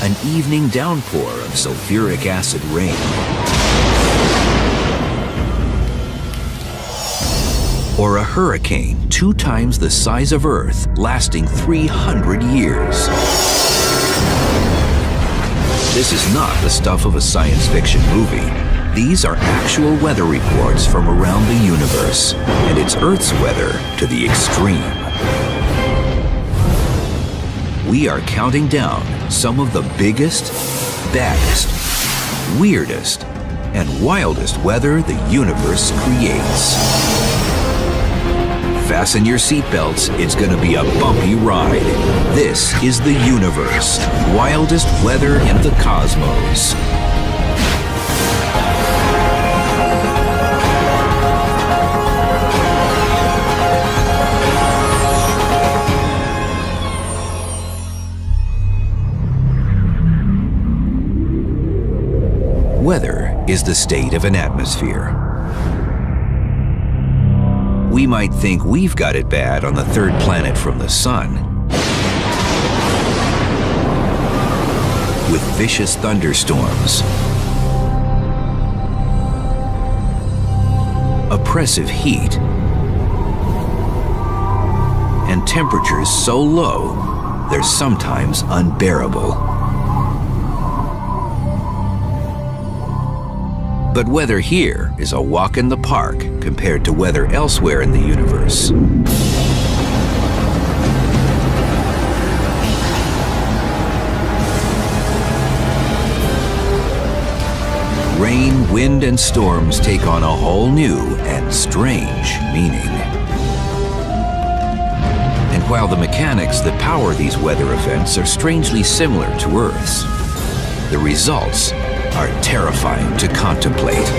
an evening downpour of sulfuric acid rain. Or a hurricane 2 times the size of Earth, lasting 300 years. This is not the stuff of a science fiction movie. These are actual weather reports from around the universe, and it's Earth's weather to the extreme. We are counting down some of the biggest, baddest, weirdest, and wildest weather the universe creates. Fasten your seatbelts, it's gonna be a bumpy ride. This is the universe, wildest weather in the cosmos. Weather is the state of an atmosphere. We might think we've got it bad on the 3rd planet from the sun, with vicious thunderstorms, oppressive heat, and temperatures so low they're sometimes unbearable. But weather here is a walk in the park compared to weather elsewhere in the universe. Rain, wind, and storms take on a whole new and strange meaning. And while the mechanics that power these weather events are strangely similar to Earth's, the results are terrifying to contemplate.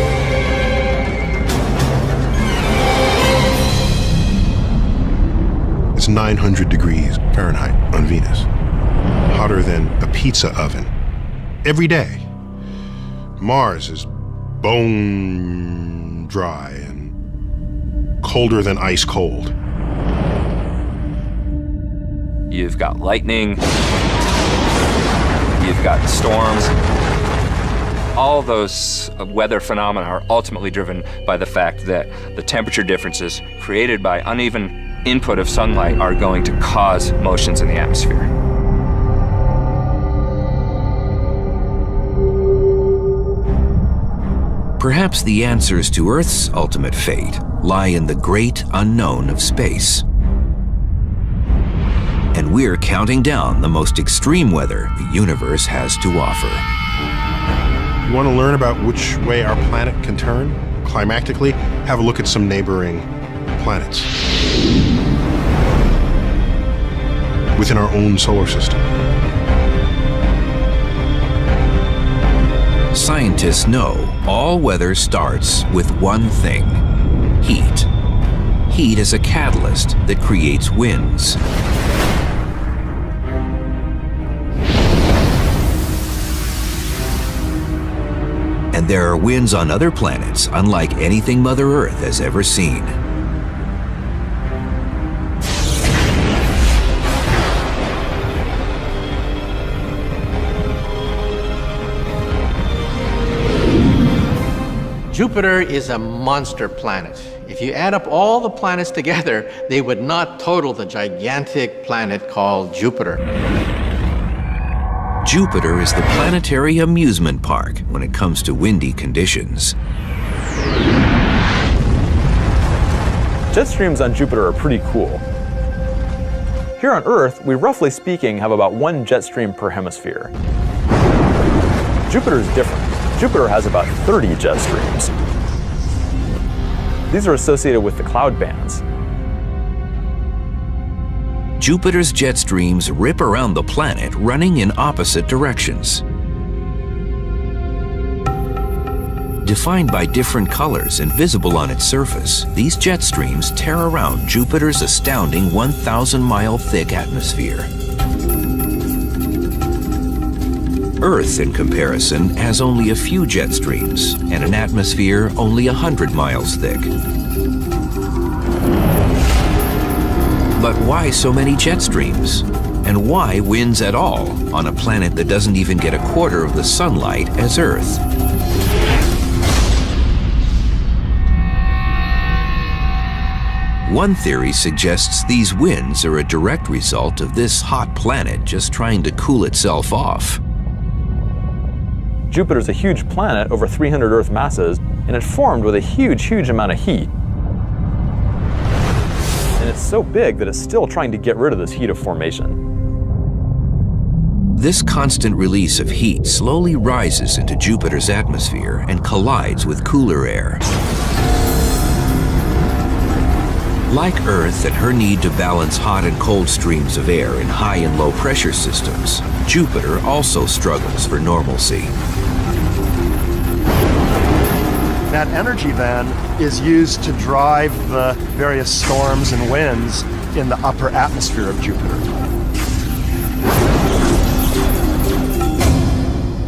It's 900 degrees Fahrenheit on Venus, hotter than a pizza oven, every day. Mars is bone dry and colder than ice cold. You've got lightning, you've got storms. All those weather phenomena are ultimately driven by the fact that the temperature differences created by uneven input of sunlight are going to cause motions in the atmosphere. Perhaps the answers to Earth's ultimate fate lie in the great unknown of space. And we're counting down the most extreme weather the universe has to offer. You want to learn about which way our planet can turn climactically? Have a look at some neighboring planets within our own solar system. Scientists know all weather starts with one thing: heat. Heat is a catalyst that creates winds. And there are winds on other planets unlike anything Mother Earth has ever seen. Jupiter is a monster planet. If you add up all the planets together, they would not total the gigantic planet called Jupiter. Jupiter is the planetary amusement park when it comes to windy conditions. Jet streams on Jupiter are pretty cool. Here on Earth, we roughly speaking have about 1 jet stream per hemisphere. Jupiter is different. Jupiter has about 30 jet streams. These are associated with the cloud bands. Jupiter's jet streams rip around the planet running in opposite directions. Defined by different colors and visible on its surface, these jet streams tear around Jupiter's astounding 1,000-mile thick atmosphere. Earth, in comparison, has only a few jet streams and an atmosphere only 100 miles thick. But why so many jet streams? And why winds at all on a planet that doesn't even get a quarter of the sunlight as Earth? One theory suggests these winds are a direct result of this hot planet just trying to cool itself off. Jupiter's a huge planet, over 300 Earth masses, and it formed with a huge amount of heat. And it's so big that it's still trying to get rid of this heat of formation. This constant release of heat slowly rises into Jupiter's atmosphere and collides with cooler air. Like Earth and her need to balance hot and cold streams of air in high and low pressure systems, Jupiter also struggles for normalcy. That energy then is used to drive the various storms and winds in the upper atmosphere of Jupiter.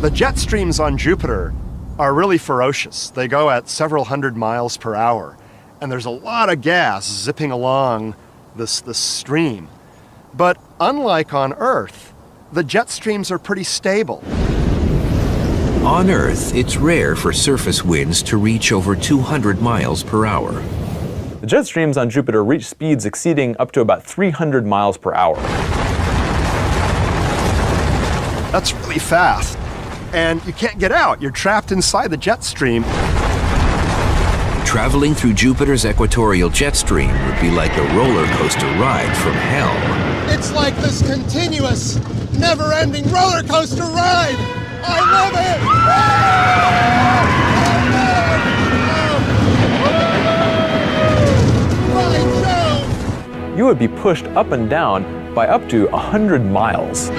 The jet streams on Jupiter are really ferocious. They go at several hundred miles per hour, and there's a lot of gas zipping along this stream. But unlike on Earth, the jet streams are pretty stable. On Earth, it's rare for surface winds to reach over 200 miles per hour. The jet streams on Jupiter reach speeds exceeding up to about 300 miles per hour. That's really fast. And you can't get out. You're trapped inside the jet stream. Traveling through Jupiter's equatorial jet stream would be like a roller coaster ride from hell. It's like this continuous, never-ending roller coaster ride. I love it! Right, Joe! You would be pushed up and down by up to 100 miles.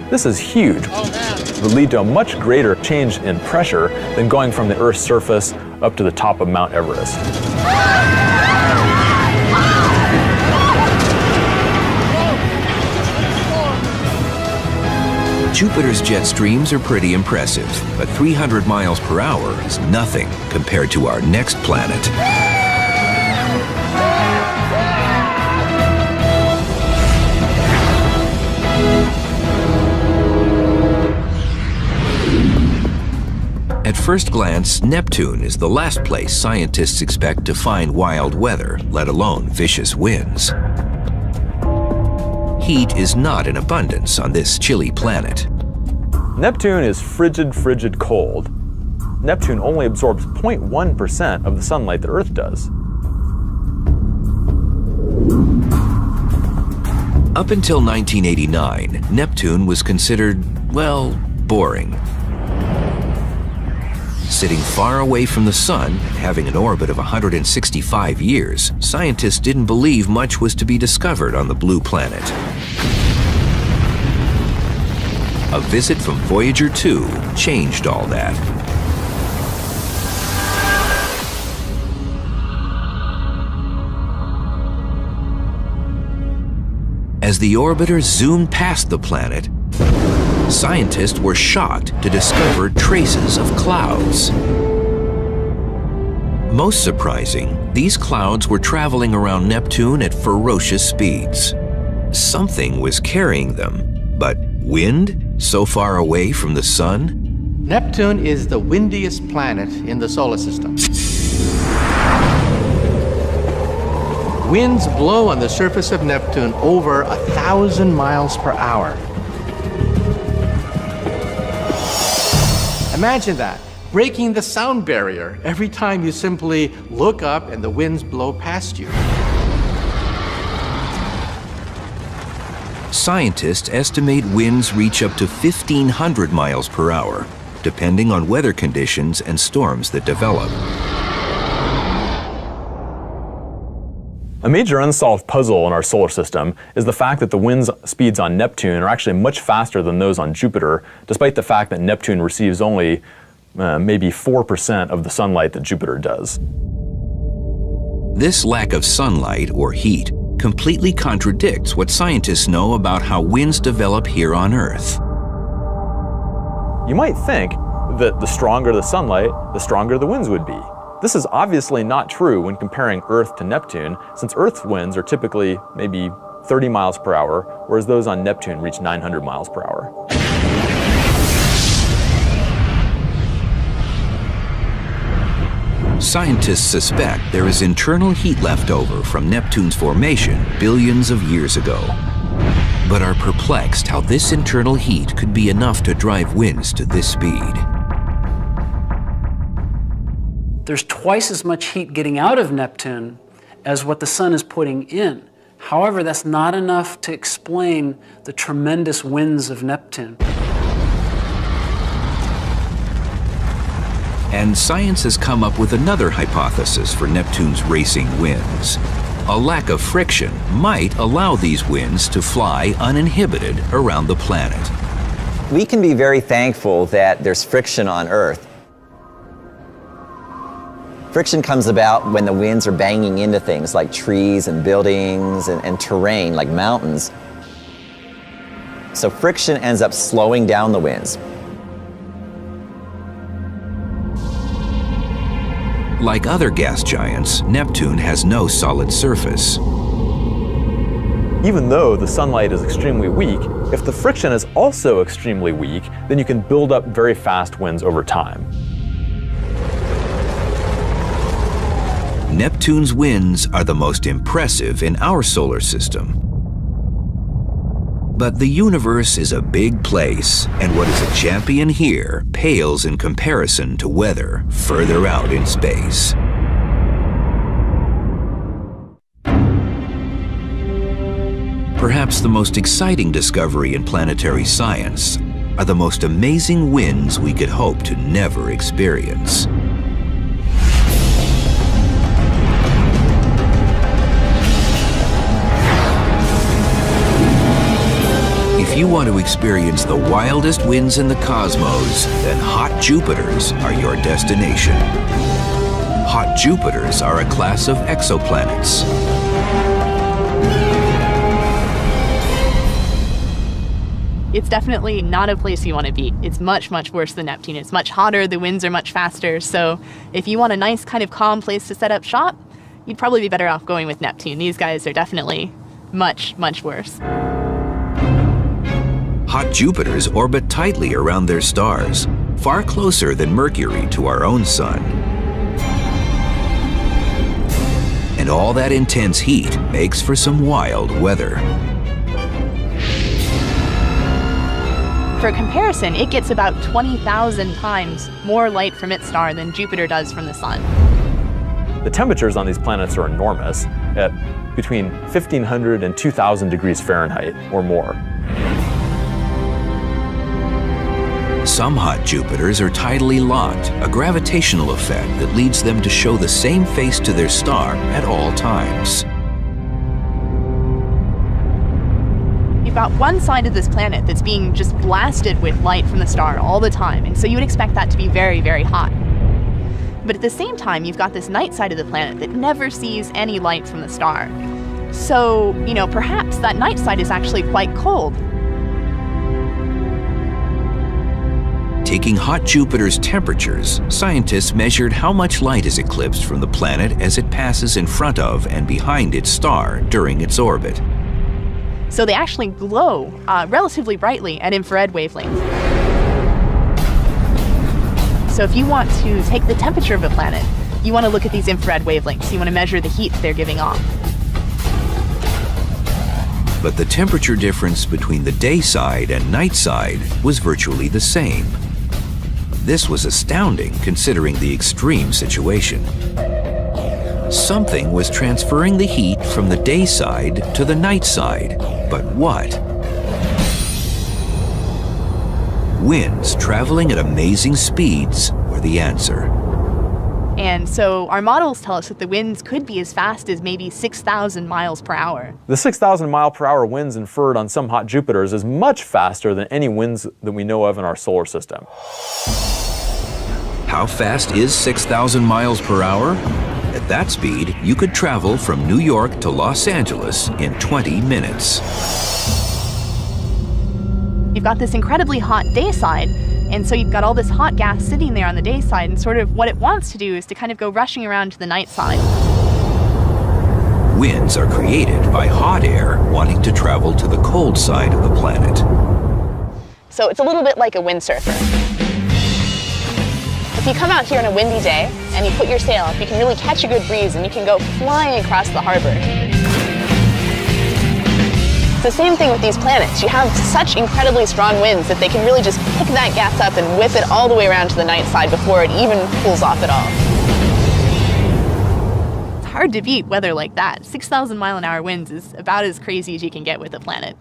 This is huge. It would lead to a much greater change in pressure than going from the Earth's surface up to the top of Mount Everest. Jupiter's jet streams are pretty impressive, but 300 miles per hour is nothing compared to our next planet. At first glance, Neptune is the last place scientists expect to find wild weather, let alone vicious winds. Heat is not in abundance on this chilly planet. Neptune is frigid cold. Neptune only absorbs 0.1% of the sunlight that Earth does. Up until 1989, Neptune was considered, well, boring. Sitting far away from the Sun and having an orbit of 165 years, scientists didn't believe much was to be discovered on the blue planet. A visit from Voyager 2 changed all that. As the orbiter zoomed past the planet, scientists were shocked to discover traces of clouds. Most surprising, these clouds were traveling around Neptune at ferocious speeds. Something was carrying them, but wind so far away from the Sun? Neptune is the windiest planet in the solar system. Winds blow on the surface of Neptune over 1,000 miles per hour. Imagine that, breaking the sound barrier every time you simply look up and the winds blow past you. Scientists estimate winds reach up to 1,500 miles per hour, depending on weather conditions and storms that develop. A major unsolved puzzle in our solar system is the fact that the wind speeds on Neptune are actually much faster than those on Jupiter, despite the fact that Neptune receives only maybe 4% of the sunlight that Jupiter does. This lack of sunlight, or heat, completely contradicts what scientists know about how winds develop here on Earth. You might think that the stronger the sunlight, the stronger the winds would be. This is obviously not true when comparing Earth to Neptune, since Earth's winds are typically maybe 30 miles per hour, whereas those on Neptune reach 900 miles per hour. Scientists suspect there is internal heat left over from Neptune's formation billions of years ago, but are perplexed how this internal heat could be enough to drive winds to this speed. There's twice as much heat getting out of Neptune as what the sun is putting in. However, that's not enough to explain the tremendous winds of Neptune. And science has come up with another hypothesis for Neptune's racing winds. A lack of friction might allow these winds to fly uninhibited around the planet. We can be very thankful that there's friction on Earth. Friction comes about when the winds are banging into things like trees and buildings and terrain like mountains. So friction ends up slowing down the winds. Like other gas giants, Neptune has no solid surface. Even though the sunlight is extremely weak, if the friction is also extremely weak, then you can build up very fast winds over time. Neptune's winds are the most impressive in our solar system. But the universe is a big place, and what is a champion here pales in comparison to weather further out in space. Perhaps the most exciting discovery in planetary science are the most amazing winds we could hope to never experience. If you want to experience the wildest winds in the cosmos, then hot Jupiters are your destination. Hot Jupiters are a class of exoplanets. It's definitely not a place you want to be. It's much, much worse than Neptune. It's much hotter, the winds are much faster, so if you want a nice kind of calm place to set up shop, you'd probably be better off going with Neptune. These guys are definitely much, much worse. Hot Jupiters orbit tightly around their stars, far closer than Mercury to our own sun. And all that intense heat makes for some wild weather. For comparison, it gets about 20,000 times more light from its star than Jupiter does from the sun. The temperatures on these planets are enormous, at between 1,500 and 2,000 degrees Fahrenheit or more. Some hot Jupiters are tidally locked, a gravitational effect that leads them to show the same face to their star at all times. You've got one side of this planet that's being just blasted with light from the star all the time, and so you would expect that to be very, very hot. But at the same time, you've got this night side of the planet that never sees any light from the star. So, perhaps that night side is actually quite cold. Taking hot Jupiter's temperatures, scientists measured how much light is eclipsed from the planet as it passes in front of and behind its star during its orbit. So they actually glow relatively brightly at infrared wavelengths. So if you want to take the temperature of a planet, you want to look at these infrared wavelengths. You want to measure the heat they're giving off. But the temperature difference between the day side and night side was virtually the same. This was astounding considering the extreme situation. Something was transferring the heat from the day side to the night side, but what? Winds traveling at amazing speeds were the answer. And so our models tell us that the winds could be as fast as maybe 6,000 miles per hour. The 6,000 mile per hour winds inferred on some hot Jupiters is much faster than any winds that we know of in our solar system. How fast is 6,000 miles per hour? At that speed, you could travel from New York to Los Angeles in 20 minutes. You've got this incredibly hot day side, And so you've got all this hot gas sitting there on the day side, and sort of what it wants to do is to kind of go rushing around to the night side. Winds are created by hot air wanting to travel to the cold side of the planet. So it's a little bit like a windsurfer. If you come out here on a windy day and you put your sail up, you can really catch a good breeze and you can go flying across the harbor. It's the same thing with these planets. You have such incredibly strong winds that they can really just pick that gas up and whip it all the way around to the night side before it even cools off at all. It's hard to beat weather like that. 6,000 mile an hour winds is about as crazy as you can get with a planet.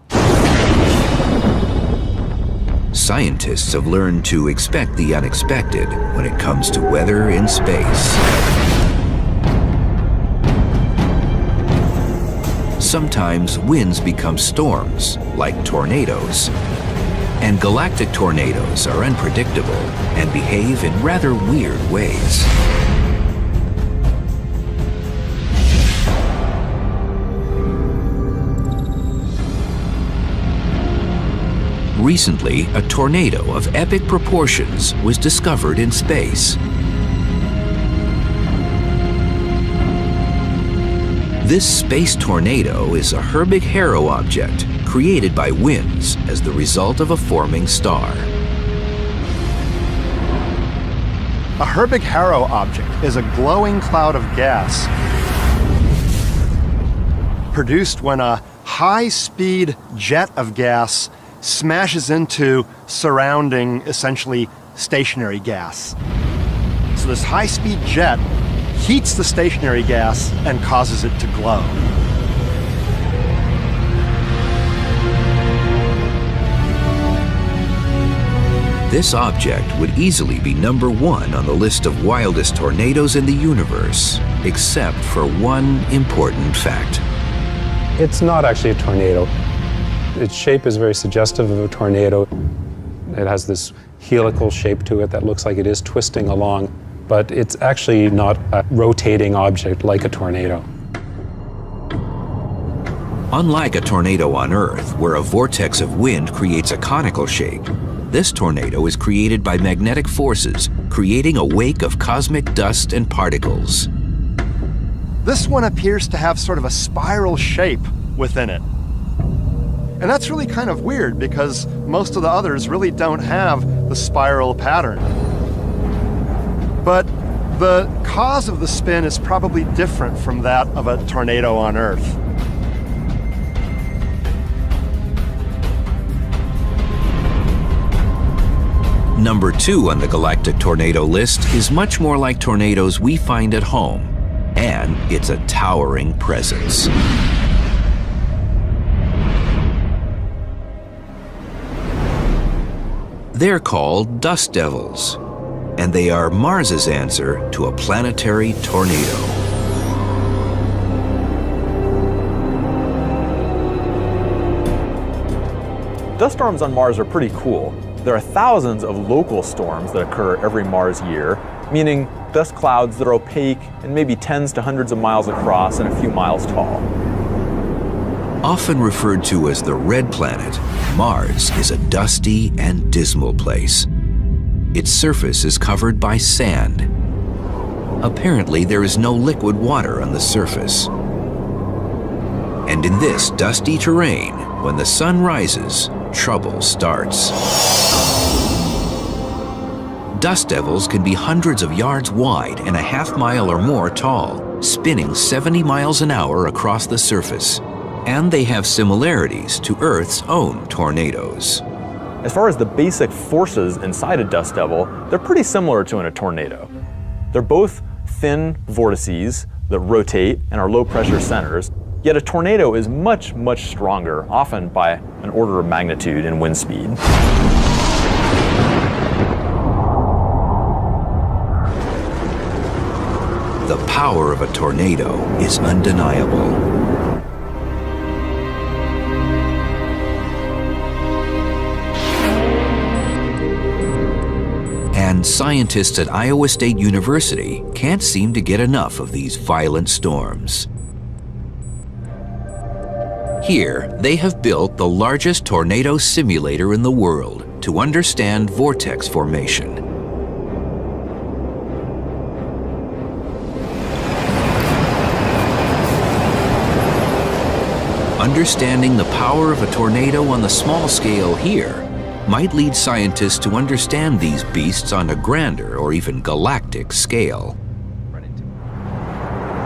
Scientists have learned to expect the unexpected when it comes to weather in space. Sometimes winds become storms, like tornadoes. And galactic tornadoes are unpredictable and behave in rather weird ways. Recently, a tornado of epic proportions was discovered in space. This space tornado is a Herbig-Haro object created by winds as the result of a forming star. A Herbig-Haro object is a glowing cloud of gas produced when a high-speed jet of gas smashes into surrounding, essentially, stationary gas. So this high-speed jet heats the stationary gas and causes it to glow. This object would easily be number one on the list of wildest tornadoes in the universe, except for one important fact. It's not actually a tornado. Its shape is very suggestive of a tornado. It has this helical shape to it that looks like it is twisting along, but it's actually not a rotating object like a tornado. Unlike a tornado on Earth, where a vortex of wind creates a conical shape, this tornado is created by magnetic forces, creating a wake of cosmic dust and particles. This one appears to have sort of a spiral shape within it. And that's really kind of weird because most of the others really don't have the spiral pattern. But the cause of the spin is probably different from that of a tornado on Earth. Number 2 on the galactic tornado list is much more like tornadoes we find at home, and it's a towering presence. They're called dust devils, and they are Mars's answer to a planetary tornado. Dust storms on Mars are pretty cool. There are thousands of local storms that occur every Mars year, meaning dust clouds that are opaque and maybe tens to hundreds of miles across and a few miles tall. Often referred to as the red planet, Mars is a dusty and dismal place. Its surface is covered by sand. Apparently, there is no liquid water on the surface. And in this dusty terrain, when the sun rises, trouble starts. Dust devils can be hundreds of yards wide and a half mile or more tall, spinning 70 miles an hour across the surface. And they have similarities to Earth's own tornadoes. As far as the basic forces inside a dust devil, they're pretty similar to in a tornado. They're both thin vortices that rotate and are low-pressure centers, yet a tornado is much, much stronger, often by an order of magnitude in wind speed. The power of a tornado is undeniable. And scientists at Iowa State University can't seem to get enough of these violent storms. Here, they have built the largest tornado simulator in the world to understand vortex formation. Understanding the power of a tornado on the small scale here might lead scientists to understand these beasts on a grander or even galactic scale.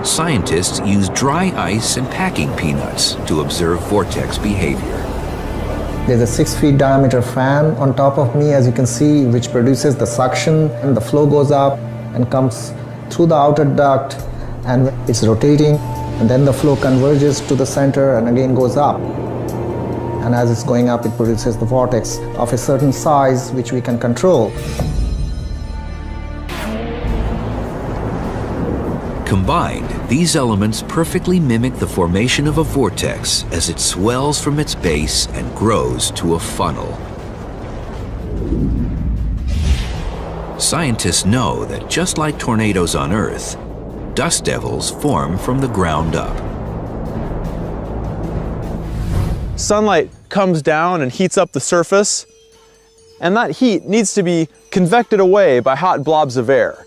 Scientists use dry ice and packing peanuts to observe vortex behavior. There's a 6 feet diameter fan on top of me, as you can see, which produces the suction, and the flow goes up and comes through the outer duct, and it's rotating, and then the flow converges to the center and again goes up. And as it's going up, it produces the vortex of a certain size which we can control. Combined, these elements perfectly mimic the formation of a vortex as it swells from its base and grows to a funnel. Scientists know that just like tornadoes on Earth, dust devils form from the ground up. Sunlight comes down and heats up the surface, and that heat needs to be convected away by hot blobs of air.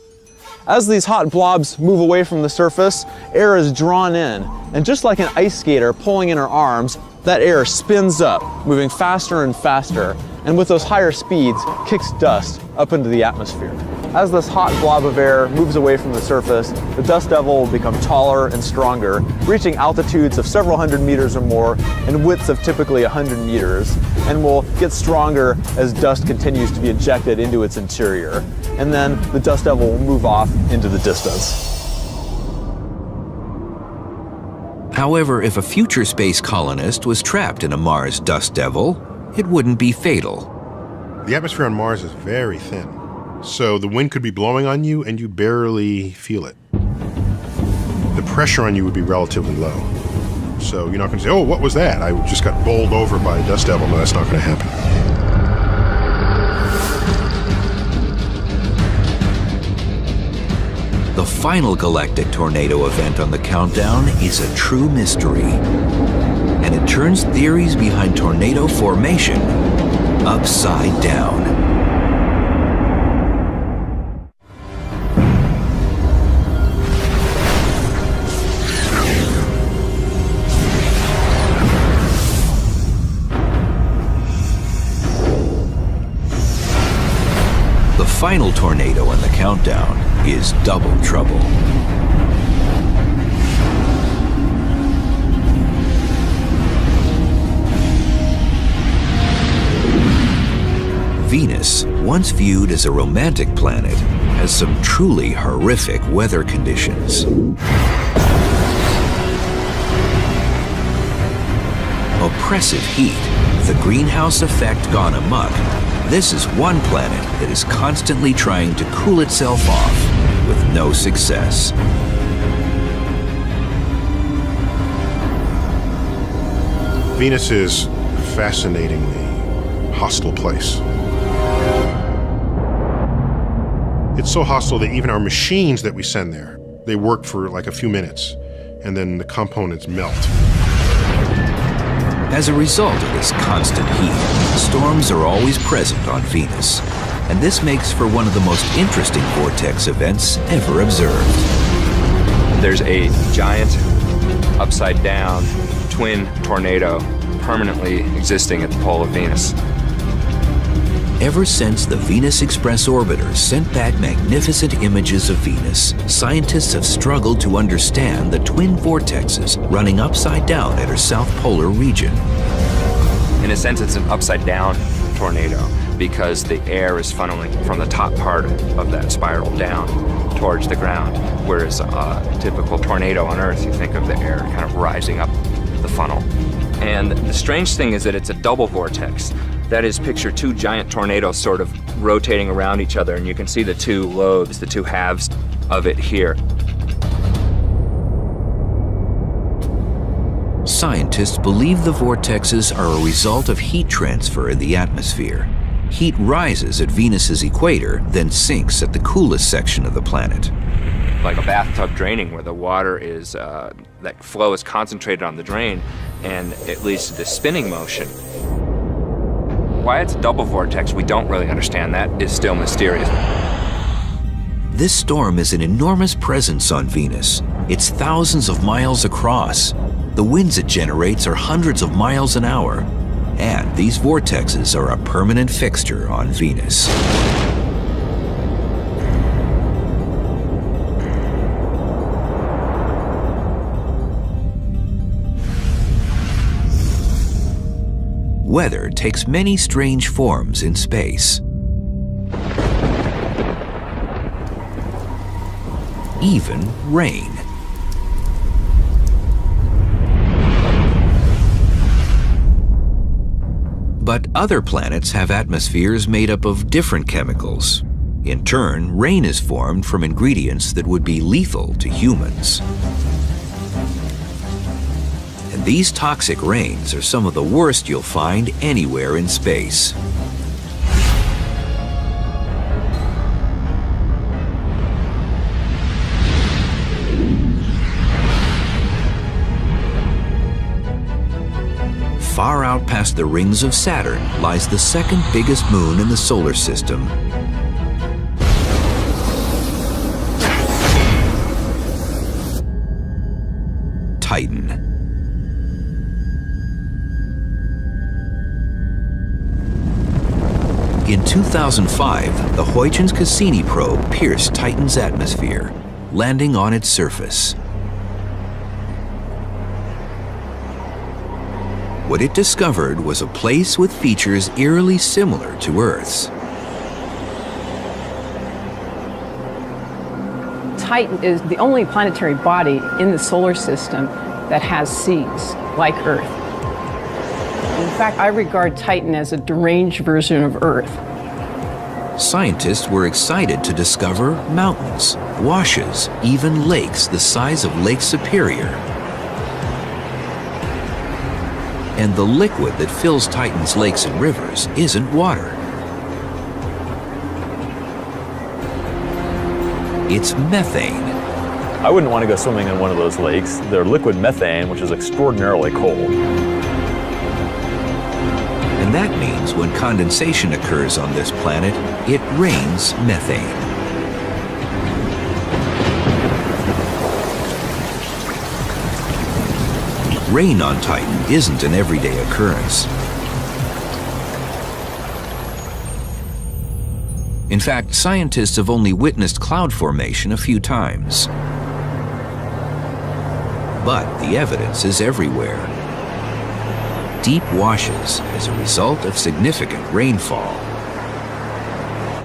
As these hot blobs move away from the surface, air is drawn in, and just like an ice skater pulling in her arms, that air spins up, moving faster and faster, and with those higher speeds, kicks dust up into the atmosphere. As this hot blob of air moves away from the surface, the dust devil will become taller and stronger, reaching altitudes of several hundred meters or more and widths of typically 100 meters, and will get stronger as dust continues to be injected into its interior. And then the dust devil will move off into the distance. However, if a future space colonist was trapped in a Mars dust devil, it wouldn't be fatal. The atmosphere on Mars is very thin, so the wind could be blowing on you and you barely feel it. The pressure on you would be relatively low. So you're not going to say, oh, what was that? I just got bowled over by a dust devil. No, that's not going to happen. The final galactic tornado event on the countdown is a true mystery, and it turns theories behind tornado formation upside down. The final tornado on the countdown is double trouble. Venus, once viewed as a romantic planet, has some truly horrific weather conditions. Oppressive heat, the greenhouse effect gone amok. This is one planet that is constantly trying to cool itself off with no success. Venus is a fascinatingly hostile place. It's so hostile that even our machines that we send there, they work for like a few minutes, and then the components melt. As a result of this constant heat, storms are always present on Venus, and this makes for one of the most interesting vortex events ever observed. There's a giant, upside-down, twin tornado permanently existing at the pole of Venus. Ever since the Venus Express orbiter sent back magnificent images of Venus, scientists have struggled to understand the twin vortexes running upside down at her south polar region. In a sense, it's an upside-down tornado because the air is funneling from the top part of that spiral down towards the ground, whereas a typical tornado on Earth, you think of the air kind of rising up the funnel. And the strange thing is that it's a double vortex. That is, picture two giant tornadoes sort of rotating around each other, and you can see the two lobes, the two halves of it here. Scientists believe the vortexes are a result of heat transfer in the atmosphere. Heat rises at Venus's equator, then sinks at the coolest section of the planet. Like a bathtub draining where the water is, that flow is concentrated on the drain, and it leads to this spinning motion. Why it's a double vortex, we don't really understand. That is still mysterious. This storm is an enormous presence on Venus. It's thousands of miles across. The winds it generates are hundreds of miles an hour. And these vortexes are a permanent fixture on Venus. Weather takes many strange forms in space. Even rain. But other planets have atmospheres made up of different chemicals. In turn, rain is formed from ingredients that would be lethal to humans. And these toxic rains are some of the worst you'll find anywhere in space. Far out past the rings of Saturn lies the second biggest moon in the solar system. Titan. In 2005, the Huygens Cassini probe pierced Titan's atmosphere, landing on its surface. What it discovered was a place with features eerily similar to Earth's. Titan is the only planetary body in the solar system that has seas, like Earth. In fact, I regard Titan as a deranged version of Earth. Scientists were excited to discover mountains, washes, even lakes the size of Lake Superior. And the liquid that fills Titan's lakes and rivers isn't water. It's methane. I wouldn't want to go swimming in one of those lakes. They're liquid methane, which is extraordinarily cold. And that means when condensation occurs on this planet, it rains methane. Rain on Titan isn't an everyday occurrence. In fact, scientists have only witnessed cloud formation a few times. But the evidence is everywhere. Deep washes as a result of significant rainfall.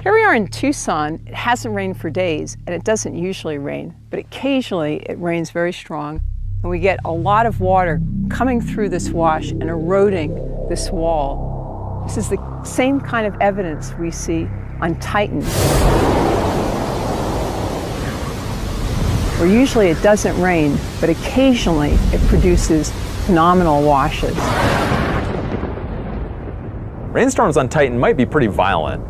Here we are in Tucson. It hasn't rained for days, and it doesn't usually rain, but occasionally it rains very strong. And we get a lot of water coming through this wash and eroding this wall. This is the same kind of evidence we see on Titan, where usually it doesn't rain, but occasionally it produces phenomenal washes. Rainstorms on Titan might be pretty violent.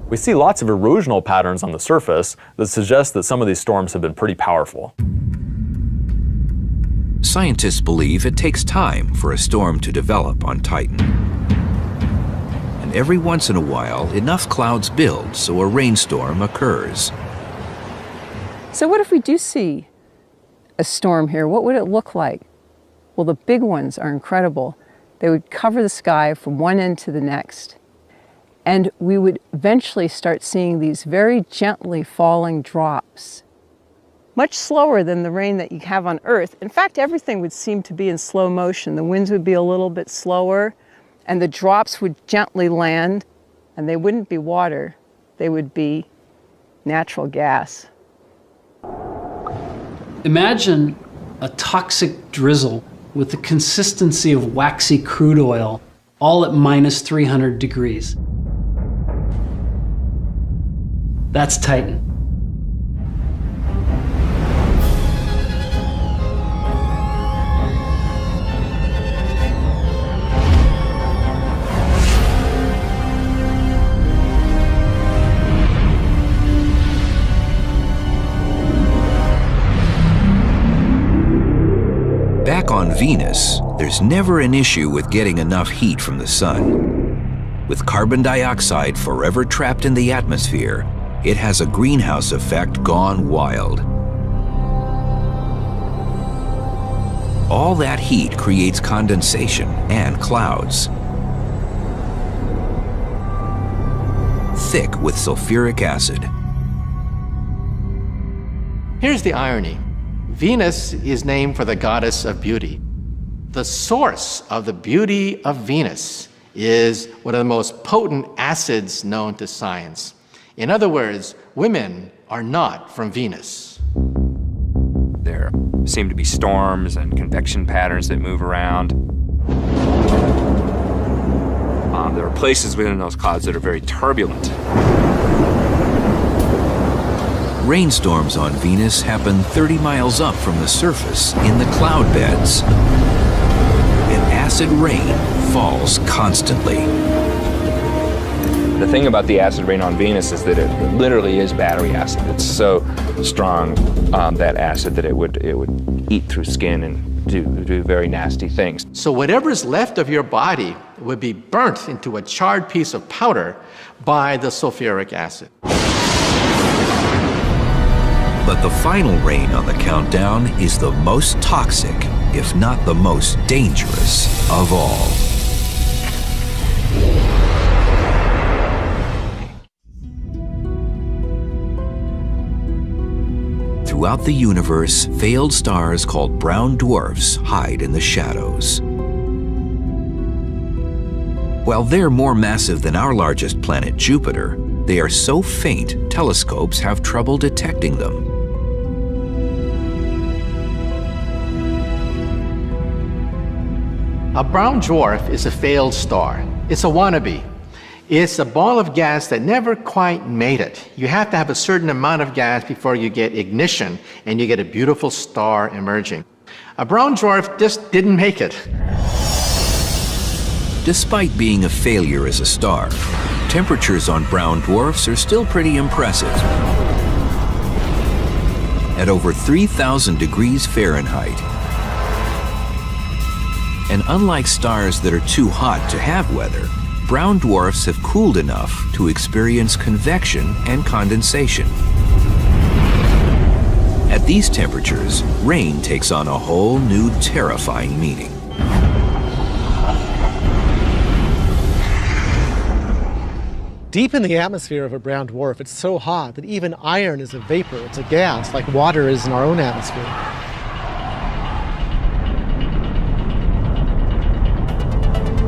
We see lots of erosional patterns on the surface that suggest that some of these storms have been pretty powerful. Scientists believe it takes time for a storm to develop on Titan. And every once in a while, enough clouds build so a rainstorm occurs. So what if we do see a storm here? What would it look like? Well, the big ones are incredible. They would cover the sky from one end to the next. And we would eventually start seeing these very gently falling drops, much slower than the rain that you have on Earth. In fact, everything would seem to be in slow motion. The winds would be a little bit slower, and the drops would gently land, and they wouldn't be water. They would be natural gas. Imagine a toxic drizzle with the consistency of waxy crude oil, all at minus 300 degrees. That's Titan. Back on Venus, There's never an issue with getting enough heat from the sun. With carbon dioxide forever trapped in the atmosphere, it has a greenhouse effect gone wild. All that heat creates condensation and clouds. Thick with sulfuric acid. Here's the irony. Venus is named for the goddess of beauty. The source of the beauty of Venus is one of the most potent acids known to science. In other words, women are not from Venus. There seem to be storms and convection patterns that move around. There are places within those clouds that are very turbulent. Rainstorms on Venus happen 30 miles up from the surface in the cloud beds. And acid rain falls constantly. The thing about the acid rain on Venus is that it literally is battery acid. It's so strong, that acid, that it would eat through skin and do very nasty things. So whatever's left of your body would be burnt into a charred piece of powder by the sulfuric acid. But the final rain on the countdown is the most toxic, if not the most dangerous of all. Throughout the universe, failed stars called brown dwarfs hide in the shadows. While they're more massive than our largest planet, Jupiter, they are so faint, telescopes have trouble detecting them. A brown dwarf is a failed star. It's a wannabe. It's a ball of gas that never quite made it. You have to have a certain amount of gas before you get ignition and you get a beautiful star emerging. A brown dwarf just didn't make it. Despite being a failure as a star, temperatures on brown dwarfs are still pretty impressive. At over 3,000 degrees Fahrenheit. And unlike stars that are too hot to have weather, brown dwarfs have cooled enough to experience convection and condensation. At these temperatures, rain takes on a whole new terrifying meaning. Deep in the atmosphere of a brown dwarf, it's so hot that even iron is a vapor. It's a gas, like water is in our own atmosphere.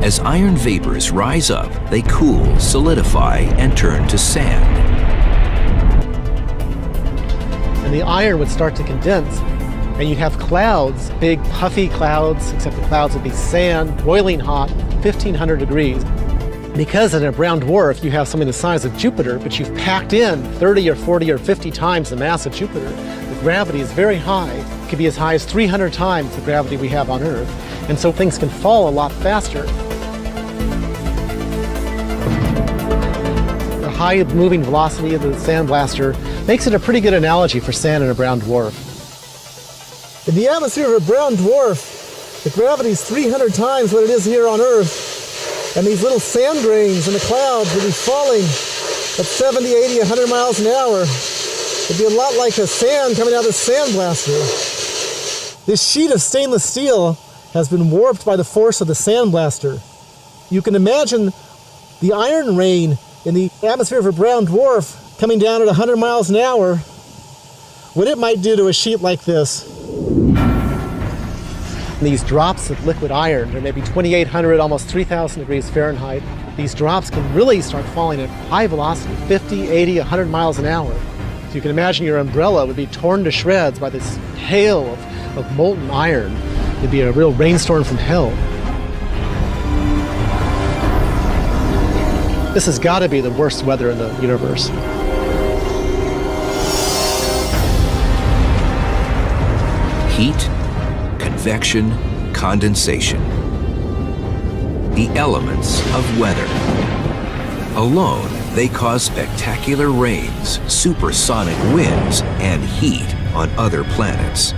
As iron vapors rise up, they cool, solidify, and turn to sand. And the iron would start to condense, and you'd have clouds, big puffy clouds, except the clouds would be sand, boiling hot, 1,500 degrees. Because in a brown dwarf, you have something the size of Jupiter, but you've packed in 30 or 40 or 50 times the mass of Jupiter. The gravity is very high. It could be as high as 300 times the gravity we have on Earth. And so things can fall a lot faster. The high moving velocity of the sandblaster makes it a pretty good analogy for sand in a brown dwarf. In the atmosphere of a brown dwarf, the gravity is 300 times what it is here on Earth. And these little sand grains in the clouds would be falling at 70, 80, 100 miles an hour. It'd be a lot like the sand coming out of the sandblaster. This sheet of stainless steel has been warped by the force of the sandblaster. You can imagine the iron rain in the atmosphere of a brown dwarf coming down at 100 miles an hour, what it might do to a sheet like this. These drops of liquid iron, they're maybe 2,800, almost 3,000 degrees Fahrenheit. These drops can really start falling at high velocity, 50, 80, 100 miles an hour. So you can imagine your umbrella would be torn to shreds by this hail of molten iron. It'd be a real rainstorm from hell. This has got to be the worst weather in the universe. Heat, convection, condensation. The elements of weather. Alone, they cause spectacular rains, supersonic winds, and heat on other planets.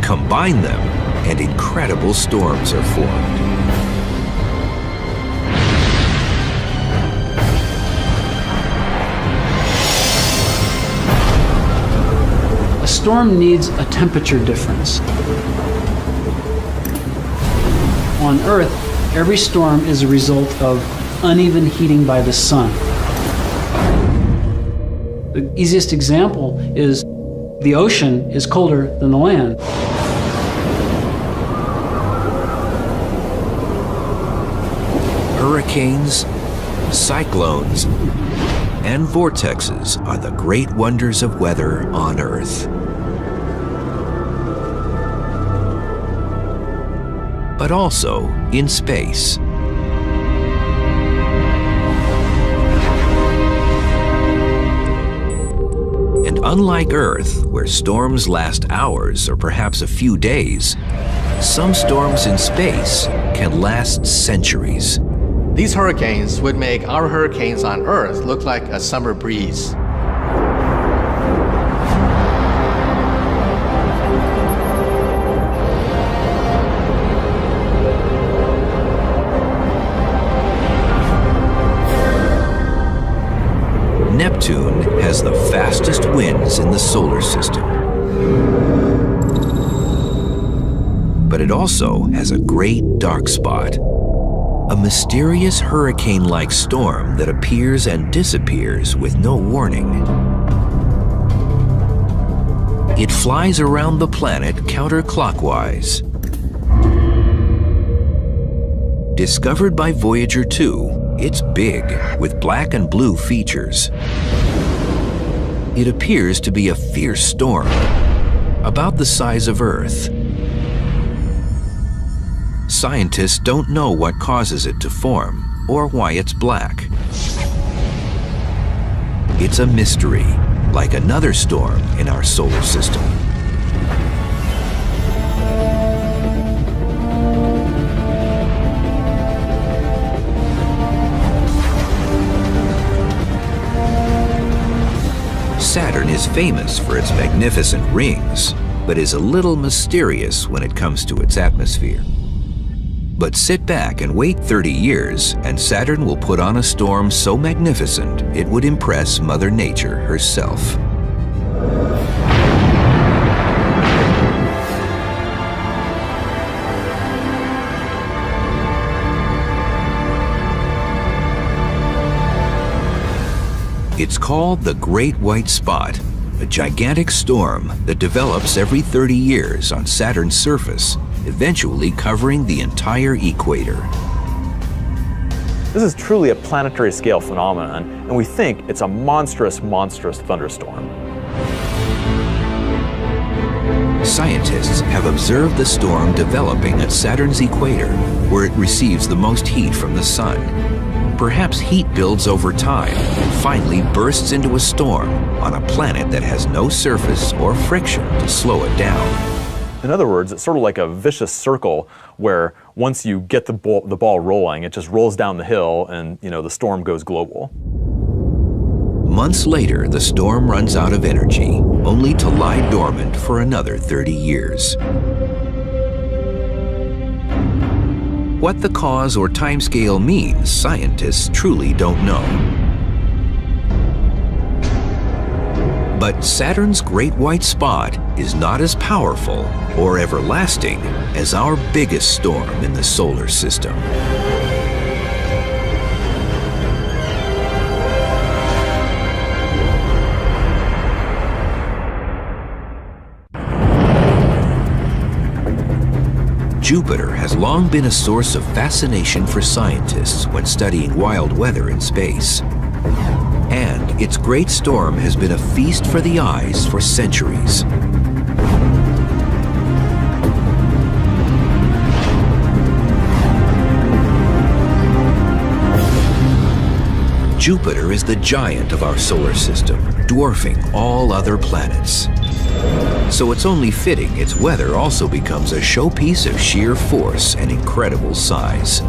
Combine them, and incredible storms are formed. A storm needs a temperature difference. On Earth, every storm is a result of uneven heating by the sun. The easiest example is the ocean is colder than the land. Hurricanes, cyclones, and vortexes are the great wonders of weather on Earth. But also in space. And unlike Earth, where storms last hours or perhaps a few days, some storms in space can last centuries. These hurricanes would make our hurricanes on Earth look like a summer breeze. Neptune has the fastest winds in the solar system. But it also has a great dark spot. A mysterious hurricane-like storm that appears and disappears with no warning. It flies around the planet counterclockwise. Discovered by Voyager 2, it's big, with black and blue features. It appears to be a fierce storm, about the size of Earth. Scientists don't know what causes it to form or why it's black. It's a mystery, like another storm in our solar system. Saturn is famous for its magnificent rings, but is a little mysterious when it comes to its atmosphere. But sit back and wait 30 years, and Saturn will put on a storm so magnificent it would impress Mother Nature herself. It's called the Great White Spot, a gigantic storm that develops every 30 years on Saturn's surface, eventually covering the entire equator. This is truly a planetary scale phenomenon, and we think it's a monstrous, monstrous thunderstorm. Scientists have observed the storm developing at Saturn's equator, where it receives the most heat from the sun. Perhaps heat builds over time and finally bursts into a storm on a planet that has no surface or friction to slow it down. In other words, it's sort of like a vicious circle where once you get the ball rolling, it just rolls down the hill and, the storm goes global. Months later, the storm runs out of energy, only to lie dormant for another 30 years. What the cause or timescale means, scientists truly don't know. But Saturn's Great White Spot is not as powerful or everlasting as our biggest storm in the solar system. Jupiter has long been a source of fascination for scientists when studying wild weather in space. And its great storm has been a feast for the eyes for centuries. Jupiter is the giant of our solar system, dwarfing all other planets. So it's only fitting its weather also becomes a showpiece of sheer force and incredible size.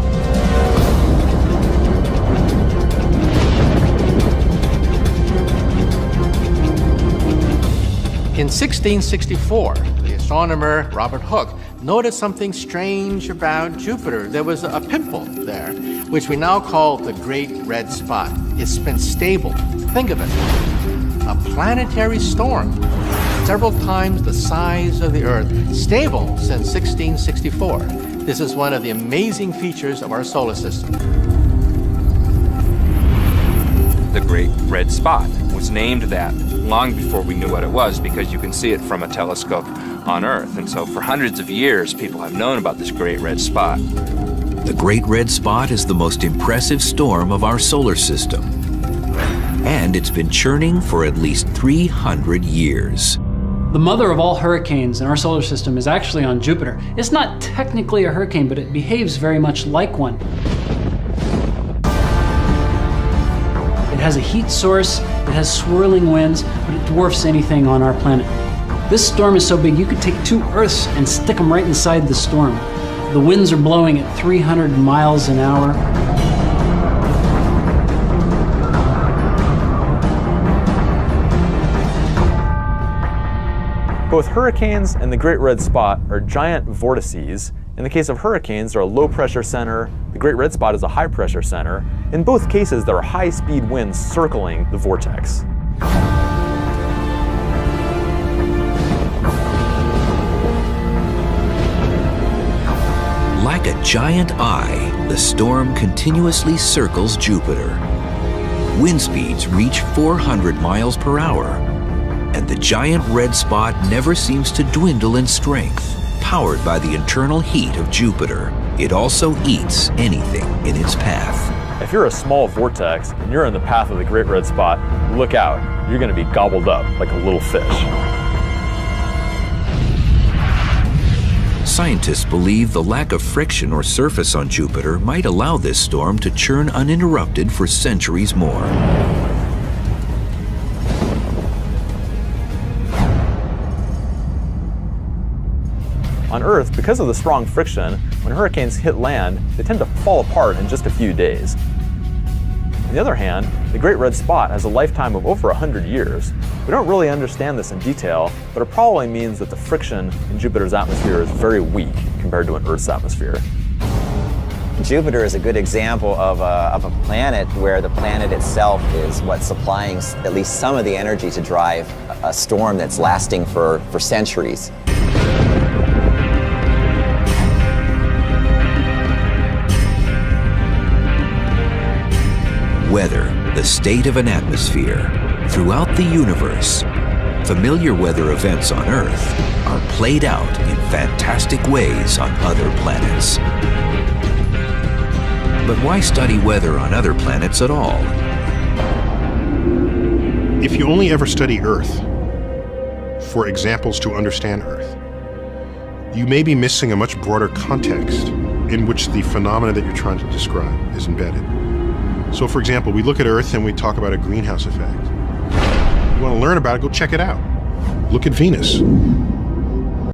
In 1664, the astronomer Robert Hooke noticed something strange about Jupiter. There was a pimple there, which we now call the Great Red Spot. It's been stable. Think of it. A planetary storm, several times the size of the Earth, stable since 1664. This is one of the amazing features of our solar system. The Great Red Spot was named that long before we knew what it was, because you can see it from a telescope on Earth. And so for hundreds of years, people have known about this Great Red Spot. The Great Red Spot is the most impressive storm of our solar system. And it's been churning for at least 300 years. The mother of all hurricanes in our solar system is actually on Jupiter. It's not technically a hurricane, but it behaves very much like one. It has a heat source, it has swirling winds, but it dwarfs anything on our planet. This storm is so big you could take 2 Earths and stick them right inside the storm. The winds are blowing at 300 miles an hour. Both hurricanes and the Great Red Spot are giant vortices. In the case of hurricanes, they're a low-pressure center. The Great Red Spot is a high-pressure center. In both cases, there are high-speed winds circling the vortex. Like a giant eye, the storm continuously circles Jupiter. Wind speeds reach 400 miles per hour, and the giant red spot never seems to dwindle in strength. Powered by the internal heat of Jupiter, it also eats anything in its path. If you're a small vortex and you're in the path of the Great Red Spot, look out. You're going to be gobbled up like a little fish. Scientists believe the lack of friction or surface on Jupiter might allow this storm to churn uninterrupted for centuries more. On Earth, because of the strong friction, when hurricanes hit land, they tend to fall apart in just a few days. On the other hand, the Great Red Spot has a lifetime of over 100 years. We don't really understand this in detail, but it probably means that the friction in Jupiter's atmosphere is very weak compared to an Earth's atmosphere. Jupiter is a good example of a planet where the planet itself is what's supplying at least some of the energy to drive a storm that's lasting for centuries. Weather, the state of an atmosphere. Throughout the universe, familiar weather events on Earth are played out in fantastic ways on other planets. But why study weather on other planets at all? If you only ever study Earth for examples to understand Earth, you may be missing a much broader context in which the phenomena that you're trying to describe is embedded. So for example, we look at Earth and we talk about a greenhouse effect. You want to learn about it, go check it out. Look at Venus.